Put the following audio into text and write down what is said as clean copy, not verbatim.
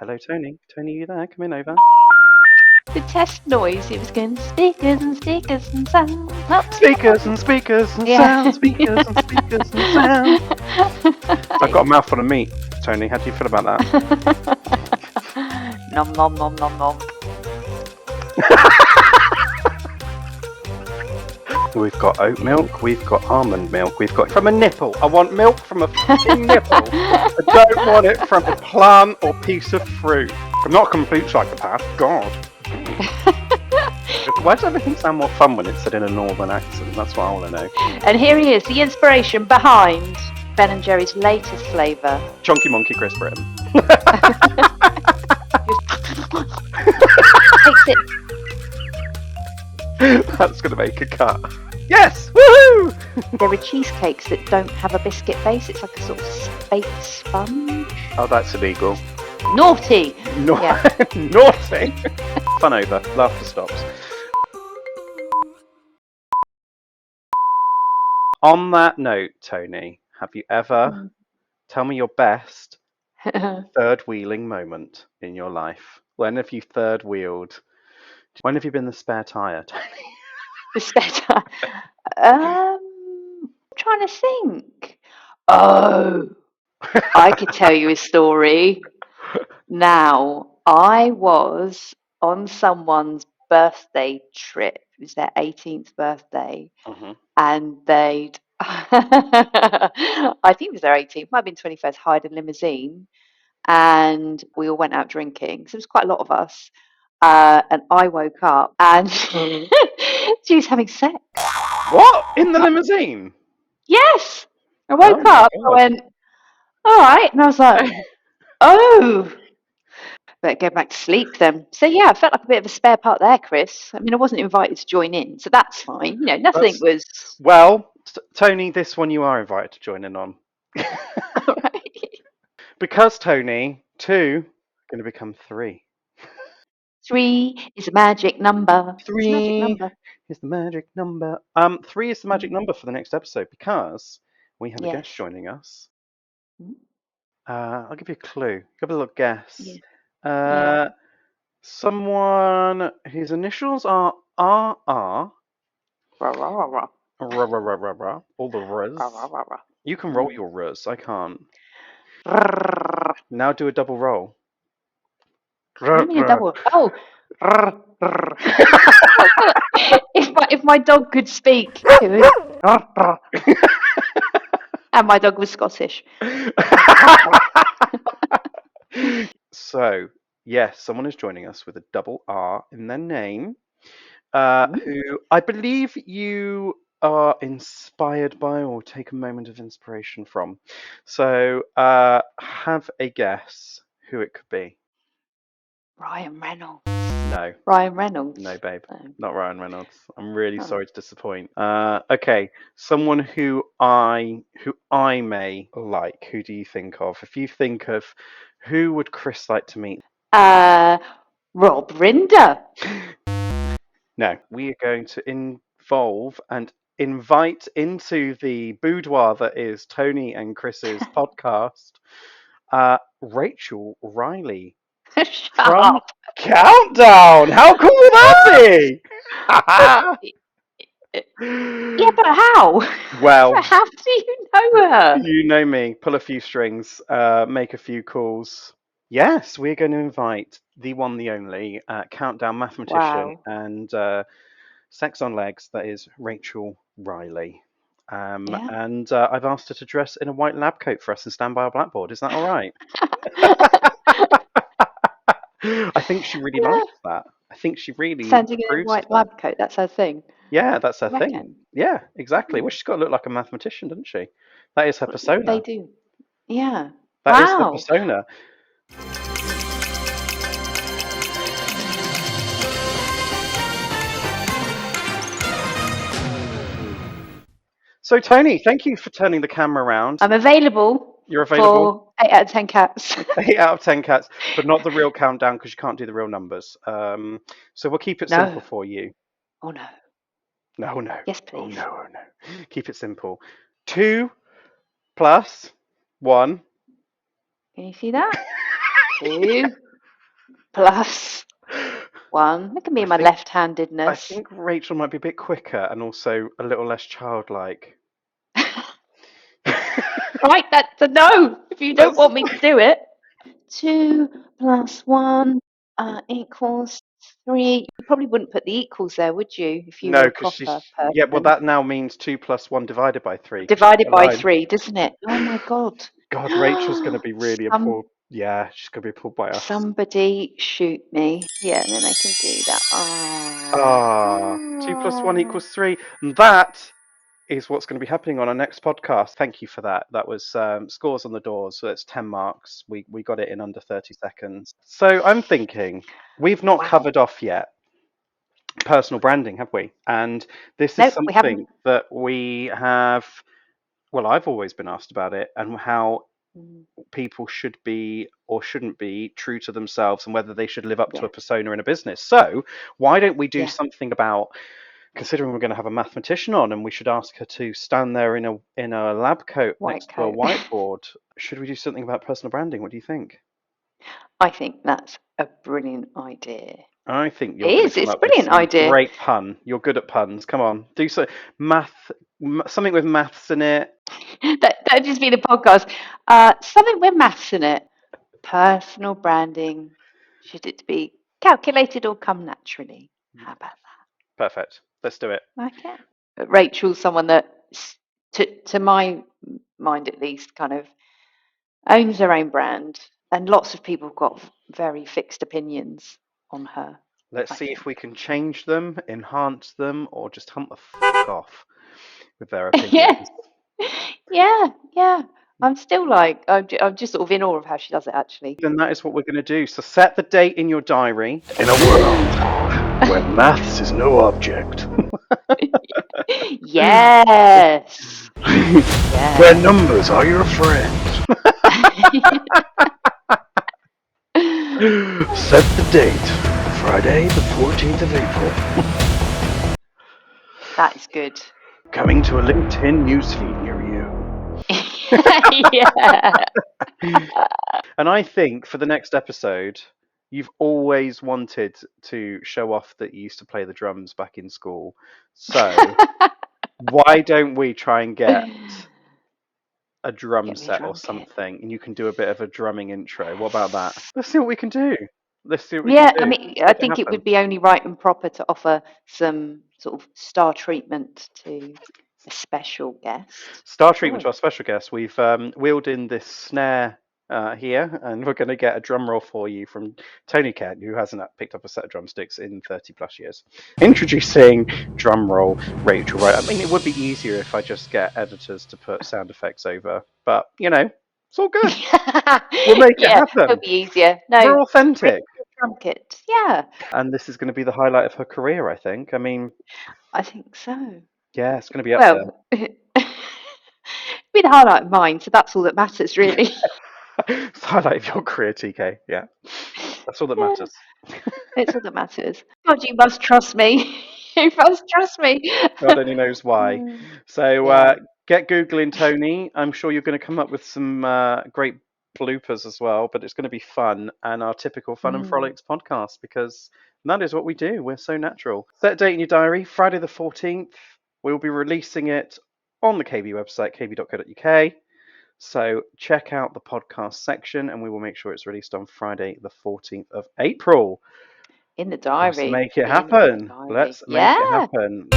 Hello, Tony. Tony, you there? Come in over. The test noise, it was going speakers and stickers and sound. Oh. Speakers and speakers and sound. Speakers and speakers and sound. I've got a mouthful of meat, Tony. How do you feel about that? Nom nom nom nom nom. We've got oat milk, we've got almond milk, we've got from a nipple. I want milk from a fucking nipple. I don't want it from a plant or piece of fruit. I'm not a complete psychopath. God. Why does everything sound more fun when it's said in a northern accent? That's what I want to know. And here he is, the inspiration behind Ben & Jerry's latest flavour. Chunky Monkey Kris Britton. Takes it. That's going to make a cut. Yes! Woohoo! There are cheesecakes that don't have a biscuit base. It's like a sort of baked sponge. Oh, that's illegal. Naughty! Naughty! Fun over. Laughter stops. On that note, Tony, have you ever, tell me your best third wheeling moment in your life? When have you third wheeled? When have you been the spare tyre, Tony? The spare tyre. I'm trying to think. Oh, I could tell you a story. Now, I was on someone's birthday trip. It was their 18th birthday. And they'd, I think it was their 18th, might have been 21st, hired a limousine. And we all went out drinking. So it was quite a lot of us. And I woke up and she was having sex. What? In the limousine? Yes. I woke up, I went, all right. And I was like, oh. Better go back to sleep then. So yeah, I felt like a bit of a spare part there, Kris. I mean, I wasn't invited to join in, so that's fine. You know, nothing was... Well, Tony, this one you are invited to join in on. Right. Because, Tony, 2 going to become 3. 3 is a magic number. 3 is the magic number. 3 is the magic number for the next episode because we have a guest joining us. I'll give you a clue. Give a little guess. Someone whose initials are RR. Rah, rah, rah, rah. Rah, rah, rah, rah, rah. All the rahs. Rah, rah, rah, rah. You can roll your rahs. I can't. Rrr. Now do a double roll. What do you mean a double? Oh. Rrr, rrr. If my dog could speak, it would... Rrr, rrr. And my dog was Scottish. So, yes, someone is joining us with a double R in their name, who I believe you are inspired by or take a moment of inspiration from. So, have a guess who it could be. Ryan Reynolds. No. Ryan Reynolds. No, babe. Not Ryan Reynolds. I'm really sorry to disappoint. Okay, someone who I may like. Who do you think of? If you think of who would Kris like to meet? Rob Rinder. No, we are going to involve and invite into the boudoir that is Toni and Kris's podcast, Rachel Riley. Shut From up. Countdown. How cool would that be? Yeah, but how? Well, how do you know her? You know me. Pull a few strings, make a few calls. Yes, we're going to invite the one, the only Countdown mathematician and sex on legs. That is Rachel Riley. And I've asked her to dress in a white lab coat for us and stand by our blackboard. Is that all right? I think she really likes that. I think she really standing in a white lab coat. That's her thing. Yeah, that's her thing. Yeah, exactly. Well, she's got to look like a mathematician, doesn't she? That is her persona. They do. Yeah. That is her persona. So, Toni, thank you for turning the camera around. I'm available. You're available for 8 out of 10 cats. 8 out of 10 cats, but not the real countdown because you can't do the real numbers. So we'll keep it simple for you. Oh no. No, no. Yes, please. Oh no, oh no. Keep it simple. 2 plus 1. Can you see that? 2 plus 1. Look at me I and my think I left-handedness. think Rachel might be a bit quicker and also a little less childlike. Right, that's a no, if you don't That's want me to do it. 2 plus 1 equals 3. You probably wouldn't put the equals there, would you, if you no, were a because proper she's yeah. Well, person? that now means 2 plus 1 divided by 3 because she's Divided got a by line. 3, doesn't it? Oh my God. God, Rachel's going to be really Some appalled. Yeah, she's going to be appalled by us. Somebody shoot me. Yeah, and then I can do that. Ah, 2 plus 1 equals 3. And that is what's going to be happening on our next podcast. Thank you for that. That was scores on the doors. So it's 10 marks. We got it in under 30 seconds. So I'm thinking we've not Wow. covered off yet personal branding, have we? And this is Nope, we haven't. something that we have, well, I've always been asked about it and how Mm, people should be or shouldn't be true to themselves and whether they should live up to yeah, a persona in a business. So why don't we do yeah. something about, considering we're going to have a mathematician on and we should ask her to stand there in a lab coat White next to a coat. whiteboard, should we do something about personal branding? What do you think? I think that's a brilliant idea. I think It you're going to is. come It's a up with brilliant some idea. great pun. You're good at puns. Come on, do so. Math, something with maths in it. That'd just be the podcast. Something with maths in it. Personal branding. Should it be calculated or come naturally? How about Perfect. Let's do it. that? Okay. Rachel's someone that, to my mind at least, kind of owns her own brand, and lots of people have got very fixed opinions on her, Let's I see if think. we can change them, enhance them, or just hunt the off with their Yeah, opinions. yeah. I'm still like, I'm just sort of in awe of how she does it, actually. Then that is what we're going to do. So set the date in your diary. In a world where maths is no object, Yes, where yeah. numbers are your friends. Set the date. Friday, the 14th of April. That is good. Coming to a LinkedIn newsfeed near Yeah. you. And I think for the next episode, you've always wanted to show off that you used to play the drums back in school. So why don't we try and get a drum Get me a set or drum kit. something, and you can do a bit of a drumming intro? What about that? Let's see what we can do. Let's see what we can Yeah, I do. mean, Let's I make it think it happen. would be only right and proper to offer some sort of star treatment to a special guest. Star treatment Oh, to our special guest. We've wheeled in this snare here, and we're going to get a drum roll for you from Toni Kent, who hasn't picked up a set of drumsticks in 30 plus years. Introducing drum roll Rachel. Right. I mean, it would be easier if I just get editors to put sound effects over, but it's all good. We'll make it yeah, it'll happen. be easier. No, We're bring authentic, the drum kit. Yeah, and this is going to be the highlight of her career. I think. I mean, I think so. yeah, it's going to be up there. Well, be the highlight of mine, so that's all that matters, really. It's the highlight of your career, TK. Yeah, that's all that Yeah, matters. it's all that matters. God, you must trust me. You must trust me. God only knows why. So Yeah. get Googling Toni. I'm sure you're going to come up with some great bloopers as well, but it's going to be fun and our typical Fun and Mm. Frolics podcast because that is what we do. We're so natural. Set a date in your diary, Friday the 14th. We'll be releasing it on the KAYBE website, kaybe.co.uk. So check out the podcast section and we will make sure it's released on Friday the 14th of April. In the Let's diary. make it In the happen. diary. Let's make it Yeah. happen.